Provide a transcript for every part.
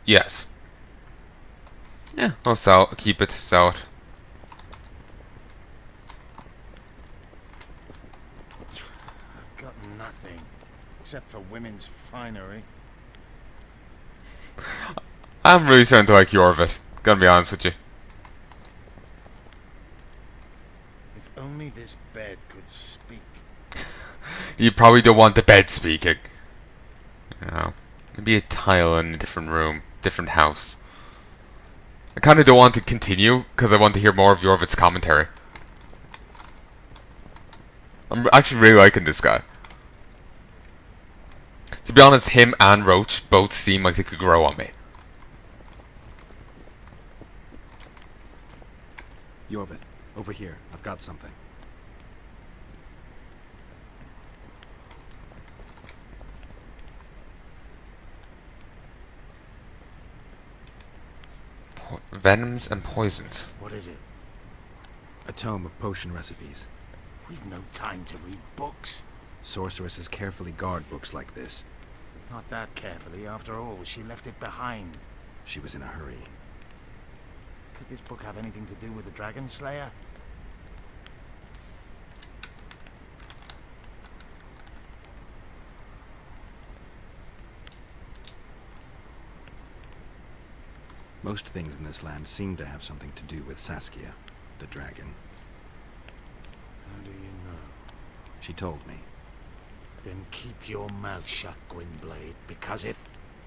Yes. Yeah, I'll sell. Keep it. Sell it. I've got nothing except for women's finery. I'm really starting to like your of it. Gonna be honest with you. If only this bed could speak. You probably don't want the bed speaking. You know, maybe a tile in a different room, different house. I kind of don't want to continue because I want to hear more of Yorvit's commentary. I'm actually really liking this guy. To be honest, him and Roach both seem like they could grow on me. Yorvith, over here. I've got something. Venoms and poisons. What is it? A tome of potion recipes. We've no time to read books. Sorceresses carefully guard books like this. Not that carefully, after all. She left it behind. She was in a hurry. Could this book have anything to do with the Dragon Slayer? Most things in this land seem to have something to do with Saskia, the dragon. How do you know? She told me. Then keep your mouth shut, Gwynblade, because if...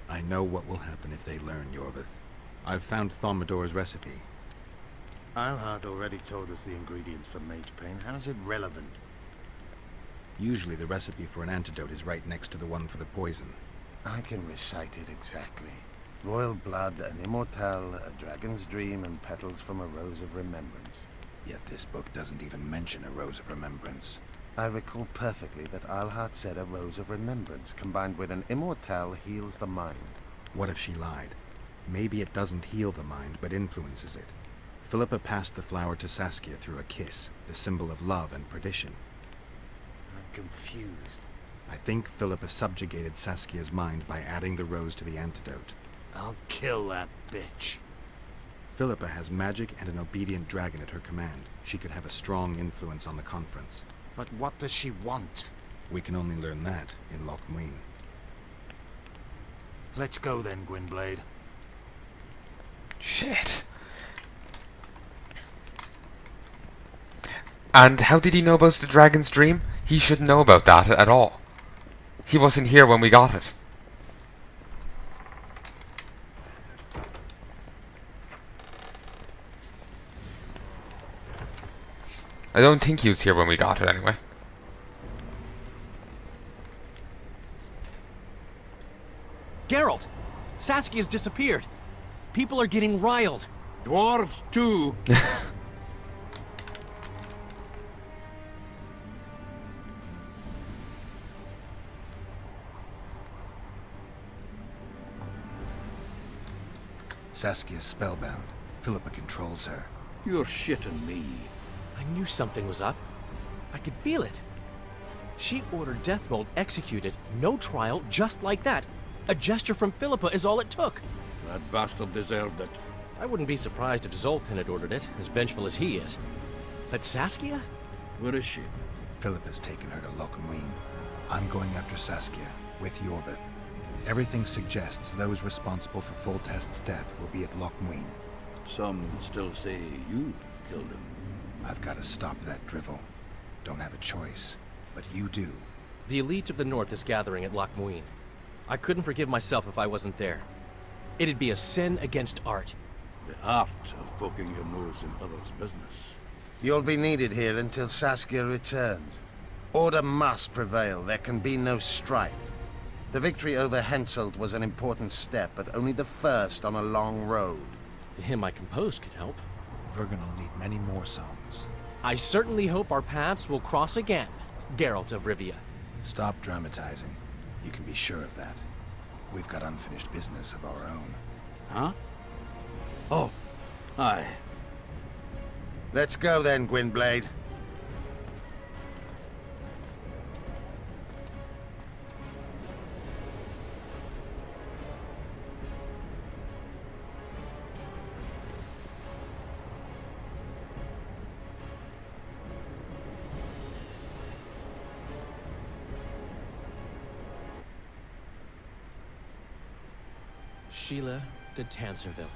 I know what will happen if they learn, Yorvith. I've found Thaumadour's recipe. Eilhart already told us the ingredients for mage pain. How's it relevant? Usually the recipe for an antidote is right next to the one for the poison. I can recite it exactly. Royal blood, an immortal, a dragon's dream, and petals from a rose of remembrance. Yet this book doesn't even mention a rose of remembrance. I recall perfectly that Eilhart said a rose of remembrance combined with an immortal heals the mind. What if she lied? Maybe it doesn't heal the mind, but influences it. Philippa passed the flower to Saskia through a kiss, the symbol of love and perdition. I'm confused. I think Philippa subjugated Saskia's mind by adding the rose to the antidote. I'll kill that bitch. Philippa has magic and an obedient dragon at her command. She could have a strong influence on the conference. But what does she want? We can only learn that in Loc Muinne. Let's go then, Gwynblade. Shit. And how did he know about the dragon's dream? He shouldn't know about that at all. He wasn't here when we got it. I don't think he was here when we got it anyway. Geralt! Saskia's disappeared. People are getting riled. Dwarves too. Saskia's spellbound. Philippa controls her. You're shitting me. I knew something was up. I could feel it. She ordered Deathmold executed, no trial, just like that. A gesture from Philippa is all it took. That bastard deserved it. I wouldn't be surprised if Zoltan had ordered it, as vengeful as he is. But Saskia? Where is she? Philippa's taken her to Loc Muinne. I'm going after Saskia, with Yorvith. Everything suggests those responsible for Foltest's death will be at Loc Muinne. Some still say you killed him. I've got to stop that drivel. Don't have a choice, but you do. The elite of the North is gathering at Loc Muinne. I couldn't forgive myself if I wasn't there. It'd be a sin against art. The art of poking your nose in others' business. You'll be needed here until Saskia returns. Order must prevail. There can be no strife. The victory over Henselt was an important step, but only the first on a long road. The hymn I composed could help. Vergen will need many more songs. I certainly hope our paths will cross again, Geralt of Rivia. Stop dramatizing. You can be sure of that. We've got unfinished business of our own. Huh? Oh, aye. Let's go then, Gwynblade. Sheila de Tanserville.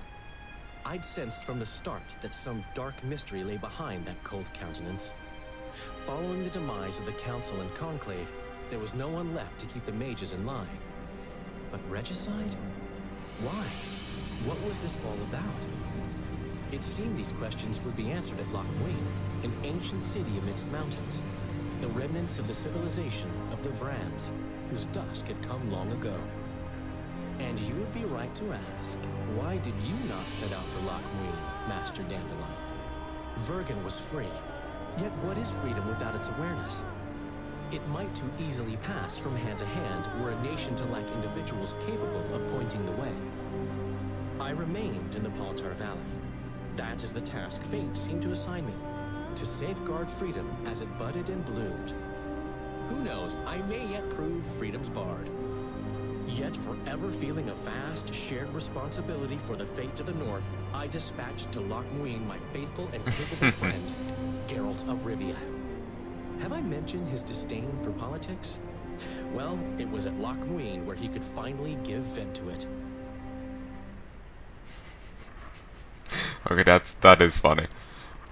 I'd sensed from the start that some dark mystery lay behind that cold countenance. Following the demise of the Council and Conclave, there was no one left to keep the mages in line. But regicide? Why? What was this all about? It seemed these questions would be answered at Loc Muinne, an ancient city amidst mountains, the remnants of the civilization of the Vrans, whose dusk had come long ago. And you would be right to ask, why did you not set out for Loc Muinne, Master Dandelion? Vergen was free, yet what is freedom without its awareness? It might too easily pass from hand to hand were a nation to lack individuals capable of pointing the way. I remained in the Palanai Valley. That is the task fate seemed to assign me, to safeguard freedom as it budded and bloomed. Who knows, I may yet prove freedom's bard. Yet forever feeling a vast, shared responsibility for the fate of the North, I dispatched to Loc Muinne my faithful and capable friend, Geralt of Rivia. Have I mentioned his disdain for politics? Well, it was at Loc Muinne where he could finally give vent to it. Okay, that is funny.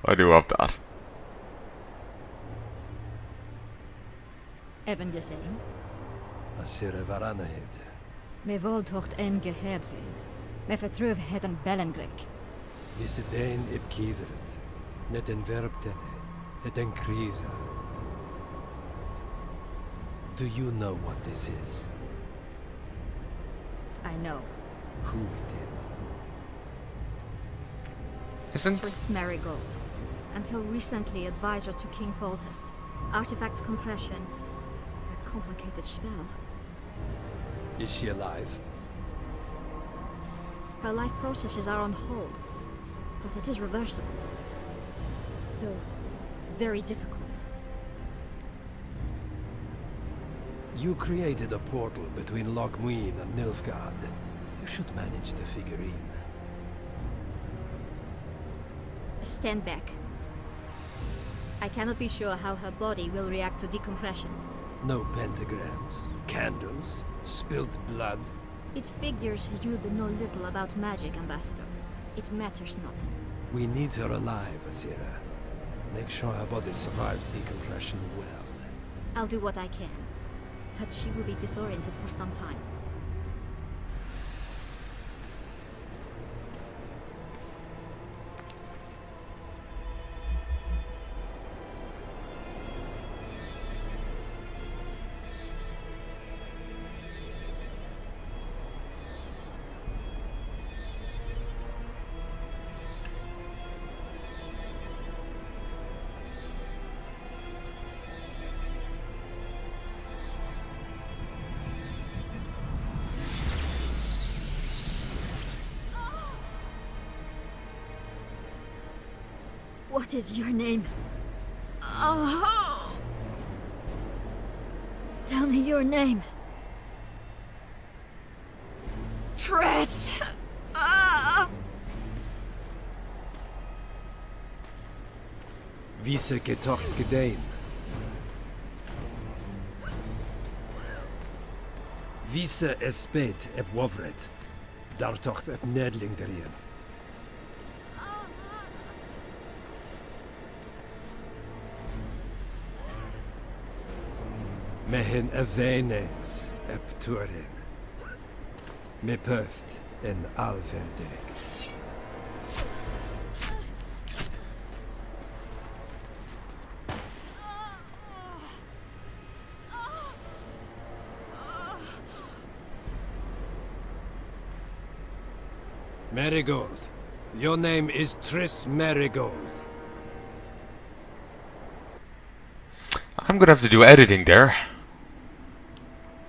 I do love that. Even gezien? Asira varanahid. Me voltocht en geheerdve. Me vertruv het een bellengrik. Visse dein ip kiezeret. Net en verbtene. Het en kriza. Do you know what this is? I know. Who it is? Isn't Prince Marigold. Until recently advisor to King Foltest. Artifact compression. A complicated spell. Is she alive? Her life processes are on hold. But it is reversible. Though very difficult. You created a portal between Loc Muinne and Nilfgaard. You should manage the figurine. Stand back. I cannot be sure how her body will react to decompression. No pentagrams, candles, spilled blood. It figures you do know little about magic, Ambassador. It matters not. We need her alive, Asira. Make sure her body survives decompression well. I'll do what I can. But she will be disoriented for some time. What is your name? Oh! Tell me your name. Triss! Ah! Vise getocht gedein. Vise espet ep wovret. Daar tocht ep nedling derien. Mehen eveneens ep turin. Me puft en alverdeg. Marigold. Your name is Triss Marigold. I'm gonna have to do editing there.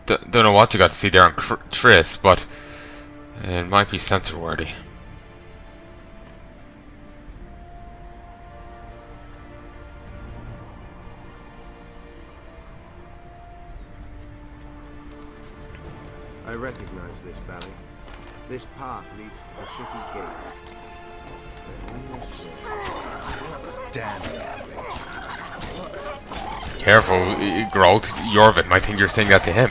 Don't know what you got to see there on Triss, but it might be censor worthy. I recognize this valley. This path leads to the city gates. They're almost there. Damn it. Careful, Geralt. Jorvik might think you're saying that to him.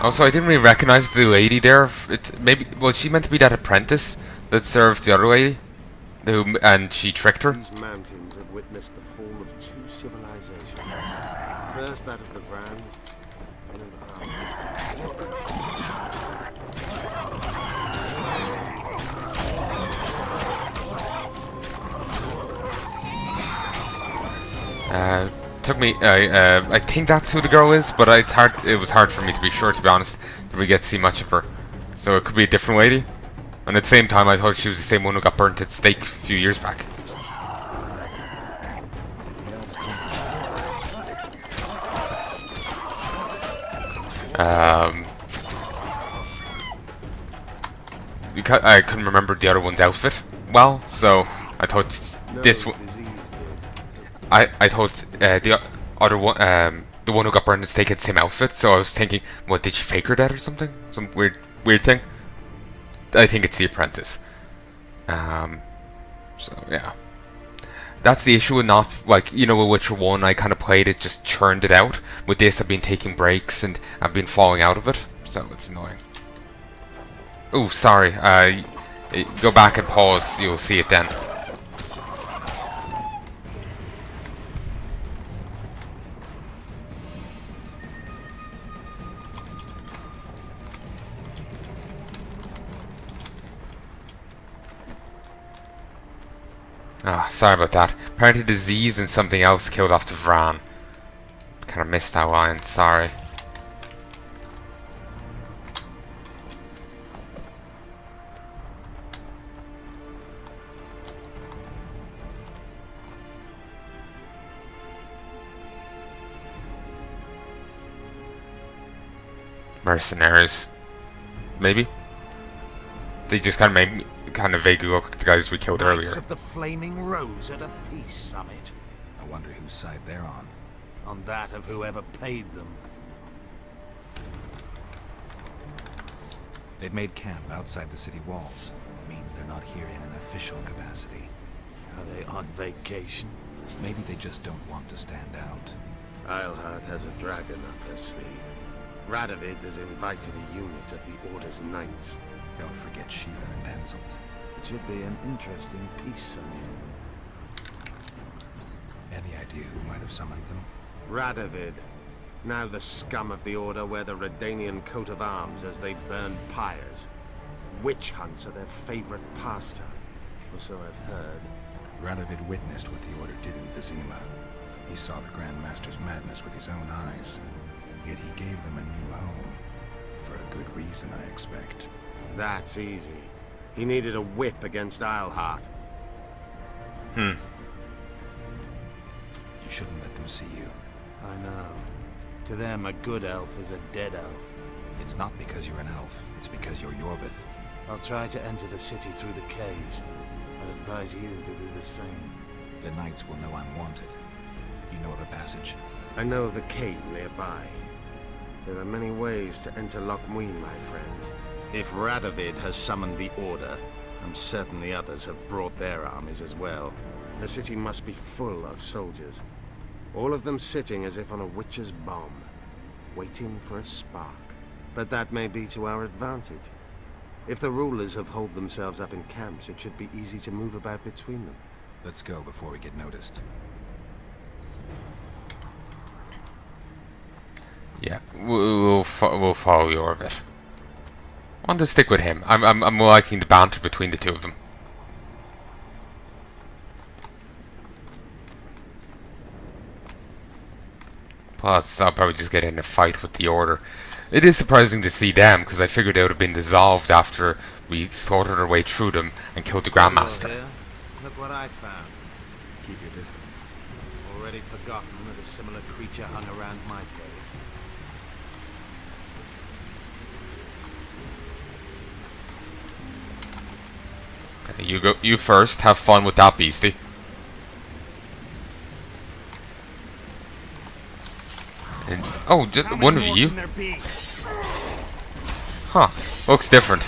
Also, I didn't really recognize the lady there. Maybe was she meant to be that apprentice that served the other lady, and she tricked her? These mountains have witnessed the fall of two civilizations. First that of the Vrans, and Took me. I think that's who the girl is, but it's hard. It was hard for me to be sure, to be honest. Did we get to see much of her? So it could be a different lady. And at the same time, I thought she was the same one who got burnt at stake a few years back. I couldn't remember the other one's outfit well, so I thought this one. I thought the other one, the one who got burned at stake had the same outfit, so I was thinking, what, did she fake her death or something? Some weird thing? I think it's the apprentice. So yeah. That's the issue with not, like, you know, with Witcher 1, I kind of played it, just churned it out. With this, I've been taking breaks, and I've been falling out of it, so it's annoying. Oh, sorry, go back and pause, you'll see it then. Ah, sorry about that. Apparently disease and something else killed off the Vran. Kind of missed that line, sorry. Mercenaries. Maybe? They just kind of made me vaguely look like the guys we killed earlier. Knights of the Flaming Rose at a peace summit. I wonder whose side they're on. On that of whoever paid them. They've made camp outside the city walls. Means they're not here in an official capacity. Are they on vacation? Maybe they just don't want to stand out. Eilhart has a dragon up her sleeve. Radovid has invited a unit of the Order's Knights. Don't forget Sheila and Hansel. It should be an interesting peace summit. Any idea who might have summoned them? Radovid. Now the scum of the Order wear the Redanian coat of arms as they burn pyres. Witch hunts are their favorite pastime, or so I've heard. Radovid witnessed what the Order did in Vizima. He saw the Grand Master's madness with his own eyes. Yet he gave them a new home. For a good reason, I expect. That's easy. He needed a whip against Eilhart. You shouldn't let them see you. I know. To them, a good elf is a dead elf. It's not because you're an elf. It's because you're Yorvith. I'll try to enter the city through the caves. I'd advise you to do the same. The knights will know I'm wanted. You know of a passage? I know of a cave nearby. There are many ways to enter Loc Muinne, my friend. If Radovid has summoned the Order, I'm certain the others have brought their armies as well. The city must be full of soldiers. All of them sitting as if on a witch's bomb, waiting for a spark. But that may be to our advantage. If the rulers have holed themselves up in camps, it should be easy to move about between them. Let's go before we get noticed. Yeah, we'll follow Yorvith. I want to stick with him. I'm liking the banter between the two of them. Plus, I'll probably just get in a fight with the Order. It is surprising to see them, because I figured they would have been dissolved after we slaughtered our way through them and killed the Grandmaster. Look what I found. Keep your distance. Already forgotten that a similar creature hung around my cave. Okay, you go. You first. Have fun with that beastie. And, oh, just one of you? Huh. Looks different.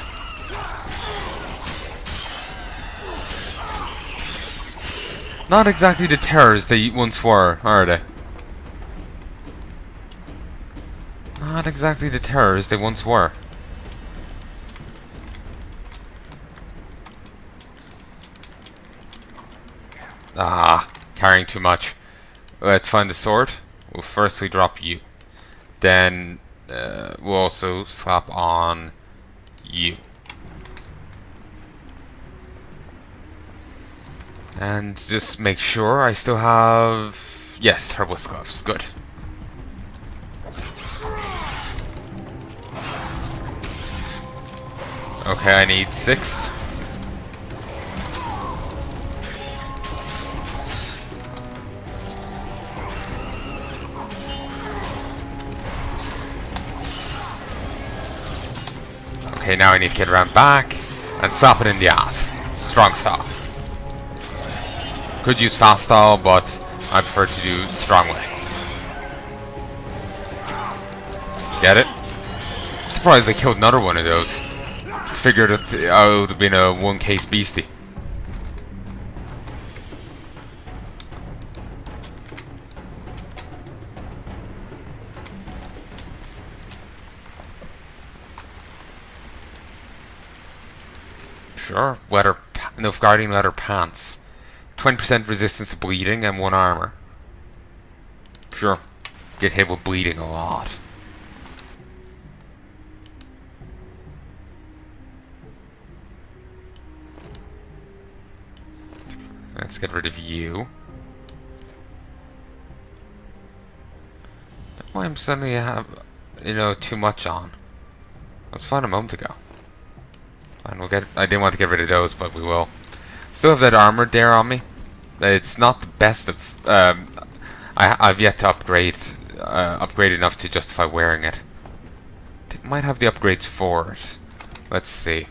Not exactly the terrors they once were, are they? Not exactly the terrors they once were. Ah, carrying too much. Let's find the sword. We'll firstly drop you. Then we'll also slap on you. And just make sure I still have... Yes, herbalist gloves. Good. Okay, I need 6. Okay, now I need to get around back and slap it in the ass. Strong style. Could use fast style, but I prefer to do strong way. Get it? Surprised they killed another one of those. Figured it would have been a one-case beastie. Sure. Nilfgaardian leather pants. 20% resistance to bleeding and 1 armor. Sure. Get hit with bleeding a lot. Let's get rid of you. Why I'm suddenly have, too much on. Let's find a moment ago. And we'll get. I didn't want to get rid of those, but we will. Still have that armor there on me. It's not the best of. I've yet to upgrade enough to justify wearing it. Might have the upgrades for it. Let's see.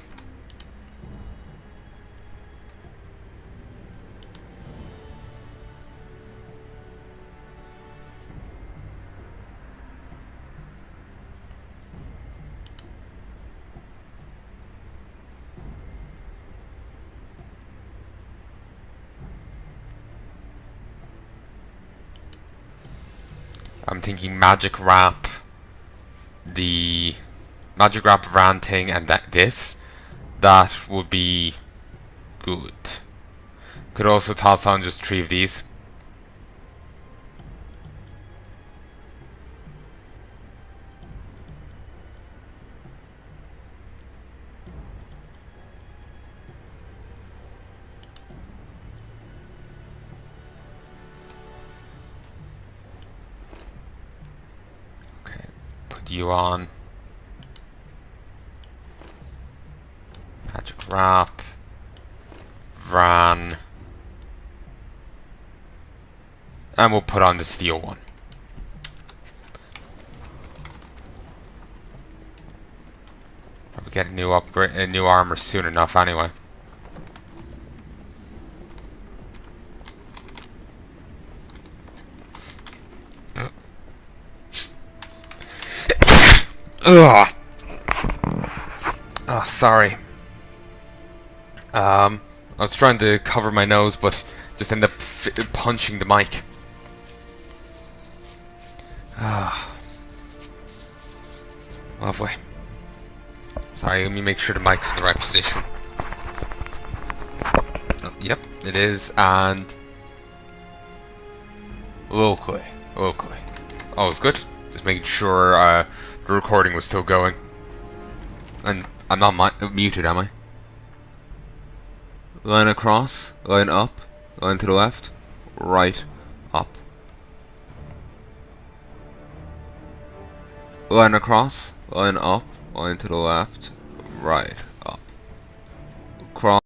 I'm thinking magic wrap, the magic wrap ranting, and that would be good. Could also toss on just 3 of these. You on magic wrap, Vran, and we'll put on the steel one. Probably get a new armor soon enough anyway. Ugh. Oh, sorry. I was trying to cover my nose, but just ended up punching the mic. Lovely. Sorry, let me make sure the mic's in the right position. Oh, yep, it is, and... Locally. Oh, it's good. Just making sure, the recording was still going. And I'm not muted, am I? Line across, line up, line to the left, right, up. Line across, line up, line to the left, right, up. Cross.